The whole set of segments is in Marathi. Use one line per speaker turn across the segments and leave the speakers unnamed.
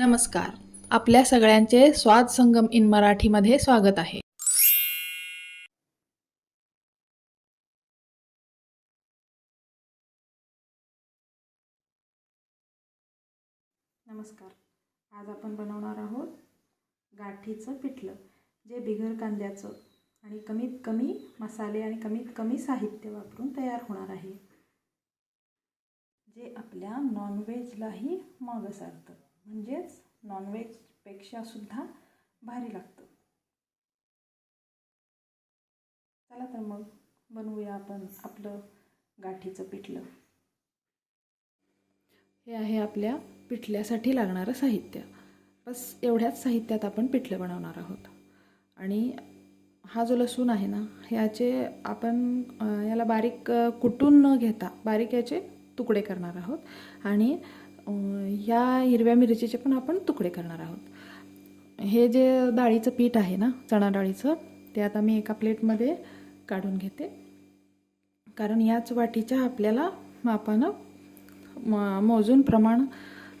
नमस्कार. आपल्या सगळ्यांचे स्वाद संगम इन मराठीमध्ये स्वागत आहे. नमस्कार. आज आपण बनवणार आहोत गाठीचं पिठलं, जे बिगर कांद्याचं आणि कमीत कमी मसाले आणि कमीत कमी साहित्य वापरून तयार होणार आहे, जे आपल्या नॉनव्हेजलाही मागं सारतं, म्हणजेच नॉनव्हेजपेक्षा सुद्धा भारी लागतं. चला तर मग बनवूया आपण आपलं गाठीचं पिठलं. हे आहे आपल्या पिठल्यासाठी लागणारं साहित्य. बस एवढ्याच साहित्यात आपण पिठलं बनवणार आहोत. आणि हा जो लसूण आहे ना, ह्याचे आपण याला बारीक कुटून न घेता बारीक याचे तुकडे करणार आहोत. आणि ह्या हिरव्या मिरचीचे पण आपण तुकडे करणार आहोत. हे जे डाळीचं पीठ आहे ना, चणा डाळीचं, ते आता मी एका प्लेटमध्ये काढून घेते. कारण याच वाटीच्या आपल्याला मापानं मोजून प्रमाण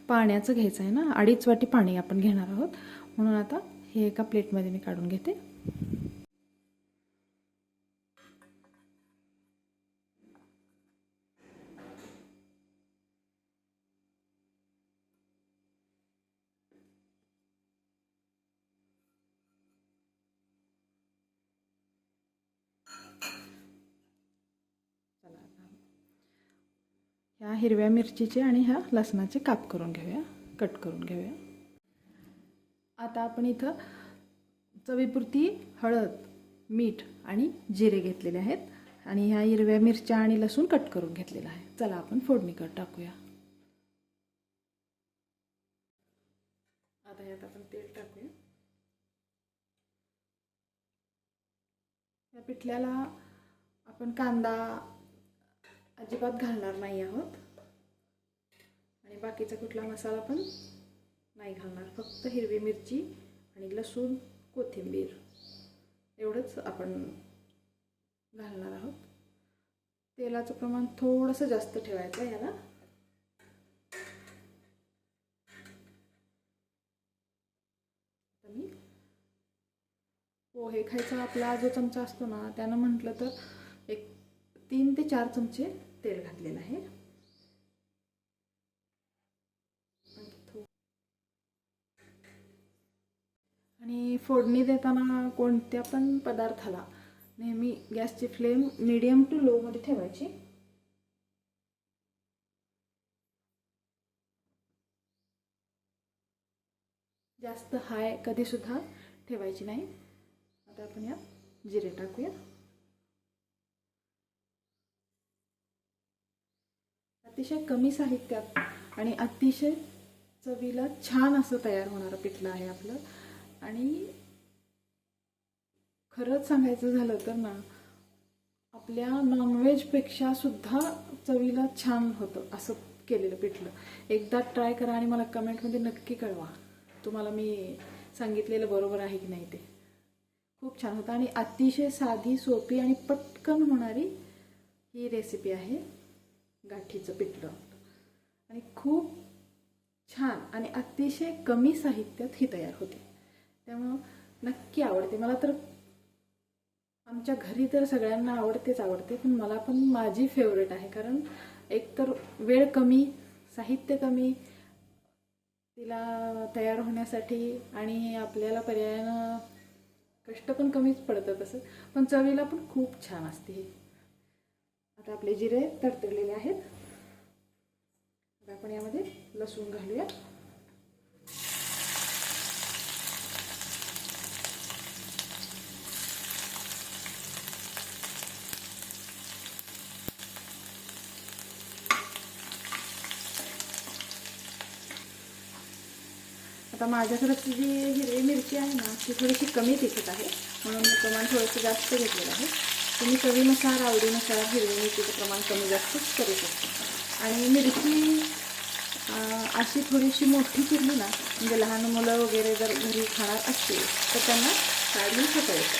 पाण्याचं घ्यायचं आहे ना, 2.5 वाटी पाणी आपण घेणार आहोत. म्हणून आता हे एका प्लेटमध्ये मी काढून घेते. ह्या हिरव्या मिरचीचे आणि ह्या लसणाचे काप करून घेऊया, कट करून घेऊया. आता आपण इथं चवीपुरती हळद, मीठ आणि जिरे घेतलेले आहेत. आणि ह्या हिरव्या मिरच्या आणि लसूण कट करून घेतलेला आहे. चला आपण फोडणी टाकूया. आता यात आपण तेल टाकूया. या पिठल्याला आपण कांदा अजिबात घालणार नाही आहोत आणि बाकीचा कुठला मसाला पण नाही घालणार. फक्त हिरवी मिरची आणि लसूण, कोथिंबीर एवढंच आपण घालणार आहोत. तेलाचं प्रमाण थोडंसं जास्त ठेवायचं आहे याला. मी पोहे खायचा आपला जो चमचा असतो ना, त्यानं म्हटलं तर एक 3 ते 4 चमचे तेल घातलेलं आहे. आणि फोडणी देताना कोणत्या पण पदार्थाला नेहमी गॅसची फ्लेम मीडियम टू लो मध्ये ठेवायची. जास्त हाय कधी सुद्धा ठेवायची नाही. आता आपण यात जिरे टाकूया. अतिशय कमी साहित्यात आणि अतिशय चवीला छान असं तयार होणारं पिठलं आहे आपलं. आणि खरंच सांगायचं झालं तर ना, आपल्या नॉनव्हेजपेक्षा सुद्धा चवीला छान होतं असं केलेलं पिठलं. एकदा ट्राय करा आणि मला कमेंटमध्ये नक्की कळवा, तुम्हाला मी सांगितलेलं बरोबर आहे की नाही ते. खूप छान होतं आणि अतिशय साधी, सोपी आणि पटकन होणारी ही रेसिपी आहे गाठीचं पिठलं. आणि खूप छान आणि अतिशय कमी साहित्यात ही तयार होते. त्यामुळं नक्की आवडते मला तर. आमच्या घरी तर सगळ्यांना आवडते, पण मला पण माझी फेवरेट आहे. कारण एकतर वेळ कमी, साहित्य कमी तिला तयार होण्यासाठी, आणि आपल्याला पर्यायानं कष्ट पण कमीच पडतं तसं, पण चवीला पण खूप छान असते. आता आपले जिरे तडतडलेले आहेत. आता आपण यामध्ये लसूण घालूया. आता माझ्याकडे जी हिरवी मिरची आहे ना, ती थोडीशी कमी तिखट आहे, म्हणून मी प्रमाण थोडंसं जास्त घेतलेलं आहे. तुम्ही चवीनुसार, आवडीनुसार हिरवी मिरचीचं प्रमाण कमी जास्तच करू शकता. आणि मिरची अशी थोडीशी मोठी चिरली ना, म्हणजे लहान मुलं वगैरे जर घरी खाणार असतील तर त्यांना काढून खाता येतं.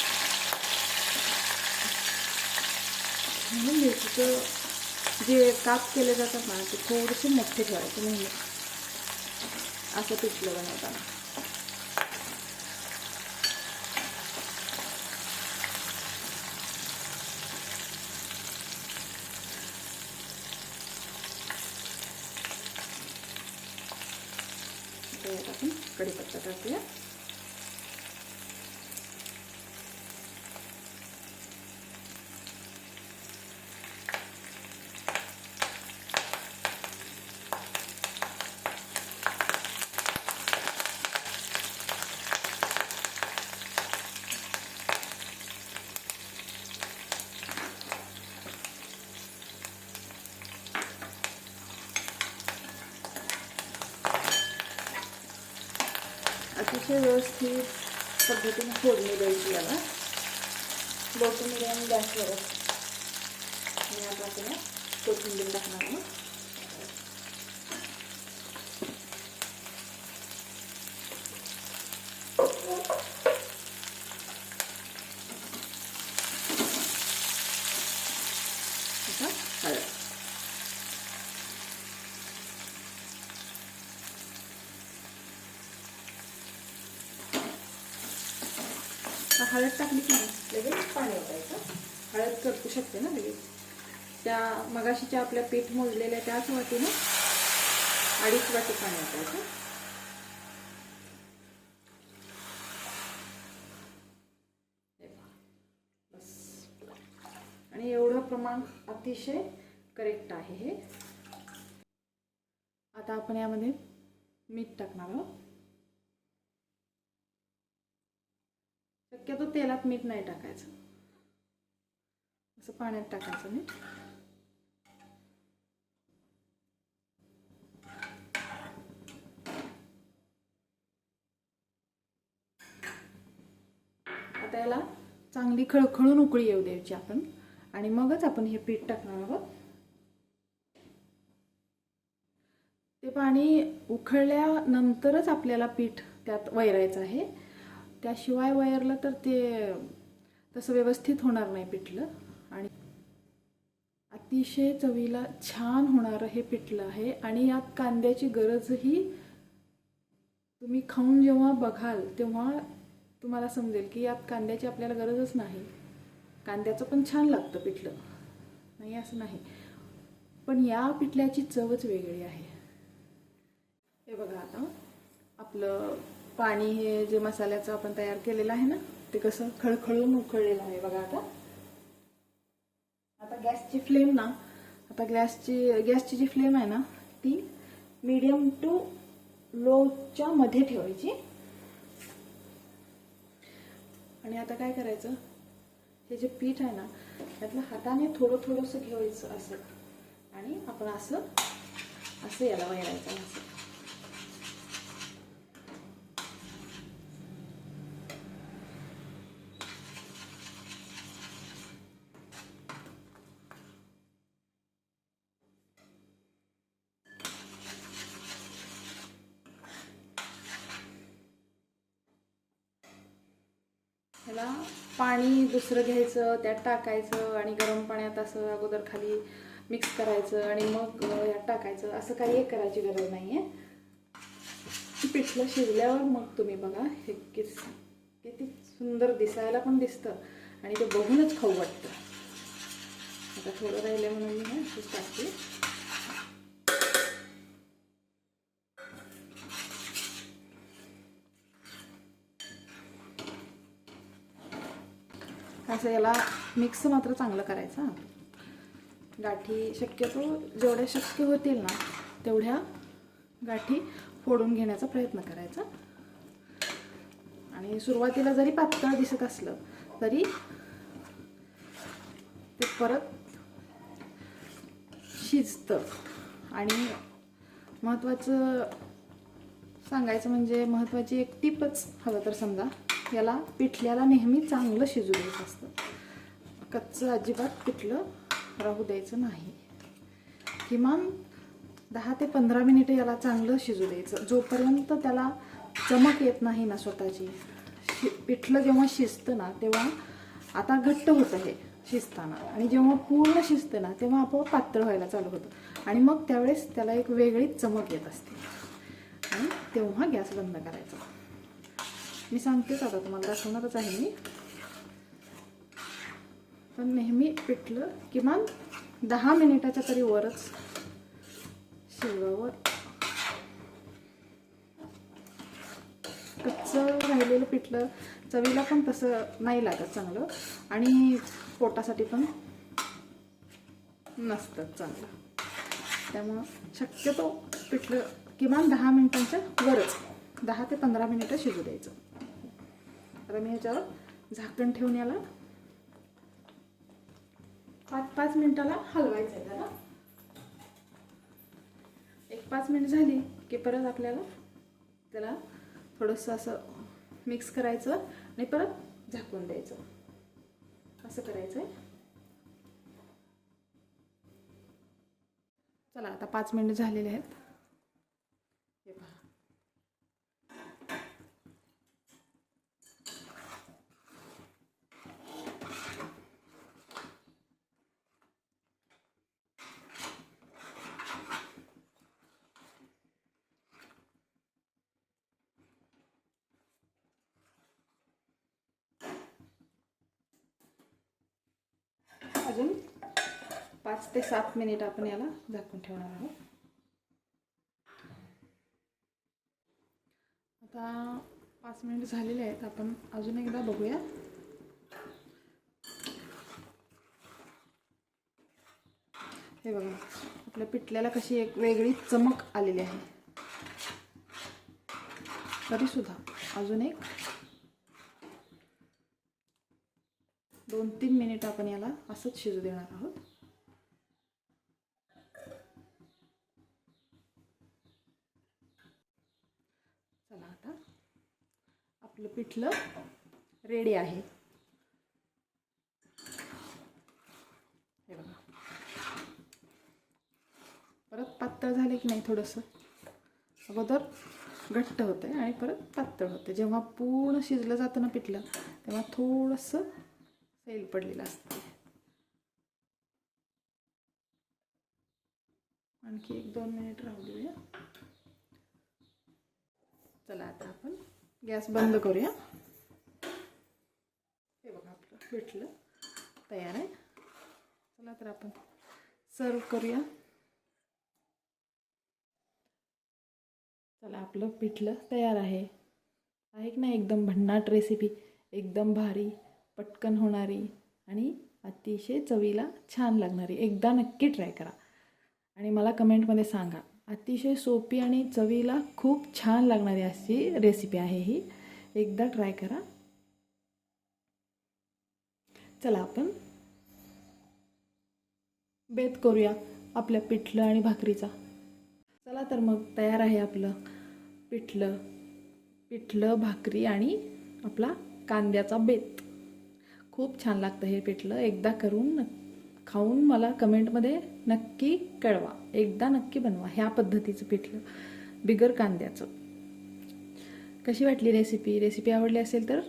म्हणून मिरचीचं जे काप केले जातात ना, ते थोडेसे मोठे ठेवायचे नेहमी. असं पिठलं बनवताना. त्यात आपण कढीपत्ता टाकूया. अतिशय व्यवस्थित पद्धतीने फोडणी द्यायची याला. लो टू मिडियम गॅसवर. आणि आता आपण कोथिंबीर टाकणार आहोत. आता हळद. हळद टाकली की लगेच पाणी ओतायचं. हळद करपू शकते ना लगेच. त्या मगाशीच्या आपल्या पीठ मोजलेल्या त्याच वाटीने 2.5 वाटी पाणी ओतायचं. बस. आणि एवढं प्रमाण अतिशय करेक्ट आहे हे. आता आपण यामध्ये मीठ टाकणार आहोत. शक्यतो तेलात मीठ नाही टाकायचं, असं पाण्यात टाकायचं मीठ. आता याला चांगली खळखळून उकळी येऊ द्यायची आपण. आणि मगच आपण हे पीठ टाकणार आहोत. ते पाणी उकळल्यानंतरच आपल्याला पीठ त्यात वैरायचं आहे. त्याशिवाय वैरलं तर ते तसं व्यवस्थित होणार नाही पिठलं. आणि अतिशय चवीला छान होणारं हे पिठलं आहे. आणि यात कांद्याची गरजही तुम्ही खाऊन जेव्हा बघाल तेव्हा तुम्हाला समजेल की यात कांद्याची आपल्याला गरजच नाही. कांद्याचं पण छान लागतं पिठलं, नाही असं नाही, पण या पिठल्याची चवच वेगळी आहे. हे बघा आता आपलं पाणी हे जे मसाल्याचं आपण तयार केलेलं आहे ना ते कसं खळखळून उकळलेलं आहे बघा. आता गॅसची फ्लेम ना, आता गॅसची जी फ्लेम आहे ना ती मीडियम टू लोच्या मध्ये ठेवायची. आणि आता काय करायचं, हे जे पीठ आहे ना त्यातलं हाताने थोडं थोडंसं घ्यायचं असं. आणि आपण असं याला वळायचं असं. ह्याला पाणी दुसरं घ्यायचं, त्यात टाकायचं आणि गरम पाण्यात असं अगोदर खाली मिक्स करायचं आणि मग यात टाकायचं, असं काही एक करायची गरज नाही आहे. पिठलं शिजल्यावर मग तुम्ही बघा हे किती सुंदर दिसायला पण दिसतं आणि ते बघूनच खाऊ वाटतं. आता थोडं राहिलं म्हणून मी हे असंच टाकते. असं याला मिक्स मात्र चांगलं करायचं. गाठी शक्यतो जेवढ्या शक्य होतील ना तेवढ्या गाठी फोडून घेण्याचा प्रयत्न करायचा. आणि सुरुवातीला जरी पातळ दिसत असलं तरी ते परत शिजतं. आणि महत्त्वाचं सांगायचं म्हणजे महत्त्वाची एक टिपच हवं तर समजा, याला पिठल्याला नेहमी चांगलं शिजू द्यायचं असतं. कच्चं अजिबात पिठलं राहू द्यायचं नाही. किमान 10 ते 15 मिनिटं याला चांगलं शिजू द्यायचं. जोपर्यंत त्याला चमक येत नाही ना स्वतःची. पिठलं जेव्हा शिजतं ना तेव्हा आता घट्ट होतं हे शिजताना, आणि जेव्हा पूर्ण शिजतं ना तेव्हा आपोआप पातळ व्हायला चालू होतं. आणि मग त्यावेळेस त्याला एक वेगळीच चमक येत असते. आणि तेव्हा गॅस बंद करायचा. मी सांगतेच आता तुम्हाला, दाखवणारच आहे मी. पण नेहमी पिठलं किमान 10 मिनिटाच्या तरी वरच शिजवावं. कच्चं राहिलेलं पिठलं चवीला पण तसं नाही लागत चांगलं, आणि पोटासाठी पण नसतं चांगलं. त्यामुळं शक्यतो पिठलं किमान 10 मिनिटांच्या वरच, 10 ते 15 मिनिटं शिजू द्यायचं. आता मी ह्याच्यावर झाकण ठेवून याला 5-5 मिनिटाला हलवायचं आहे त्याला. 1-5 मिनिट झाली की परत आपल्याला त्याला थोडंसं असं मिक्स करायचं आणि परत झाकून द्यायचं. असं करायचं आहे. चला आता 5 मिनिट झालेले आहेत. हे पहा. अजून 5 ते 7 मिनिट आपण याला झाकून ठेवणार आहोत. आता 5 मिनिट झालेले आहेत. आपण अजून एकदा बघूया. हे बघा, आपल्या पिठल्याला कशी एक वेगळी चमक आलेली आहे. तरीसुद्धा अजून एक 2-3 मिनिट आपण याला असंच शिजू देणार आहोत. चला आता आपलं पिठलं रेडी आहे. हे बघा, परत पातळ झाले की नाही, थोडंसं अगोदर घट्ट होतं आणि परत पातळ होते. जेव्हा पूर्ण शिजलं जातं ना पिठलं, तेव्हा थोडंसं सैल पडलेलं असतं. आणखी 1-2 मिनिट राहू देऊया. चला आता आपण गॅस बंद करूया. हे बघा, आपलं पिठलं तयार आहे. चला तर आपण सर्व करूया. चला, आपलं पिठलं तयार आहे. की नाही एकदम भन्नाट रेसिपी, एकदम भारी, पटकन होणारी आणि अतिशय चवीला छान लागणारी. एकदा नक्की ट्राय करा आणि मला कमेंटमध्ये सांगा. अतिशय सोपी आणि चवीला खूप छान लागणारी अशी रेसिपी आहे ही. एकदा ट्राय करा. चला आपण बेत करूया आपल्या पिठलं आणि भाकरीचा. चला तर मग तयार आहे आपलं पिठलं भाकरी आणि आपला कांद्याचा बेत. खूप छान लागतं हे पिठलं. एकदा करून खाऊन मला कमेंटमध्ये नक्की कळवा. एकदा नक्की बनवा ह्या पद्धतीचं पिठलं बिगर कांद्याचं. कशी वाटली रेसिपी आवडली असेल तर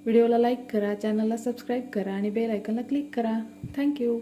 व्हिडिओला लाईक करा, चॅनलला सबस्क्राईब करा आणि बेल आयकॉनला क्लिक करा. थँक्यू.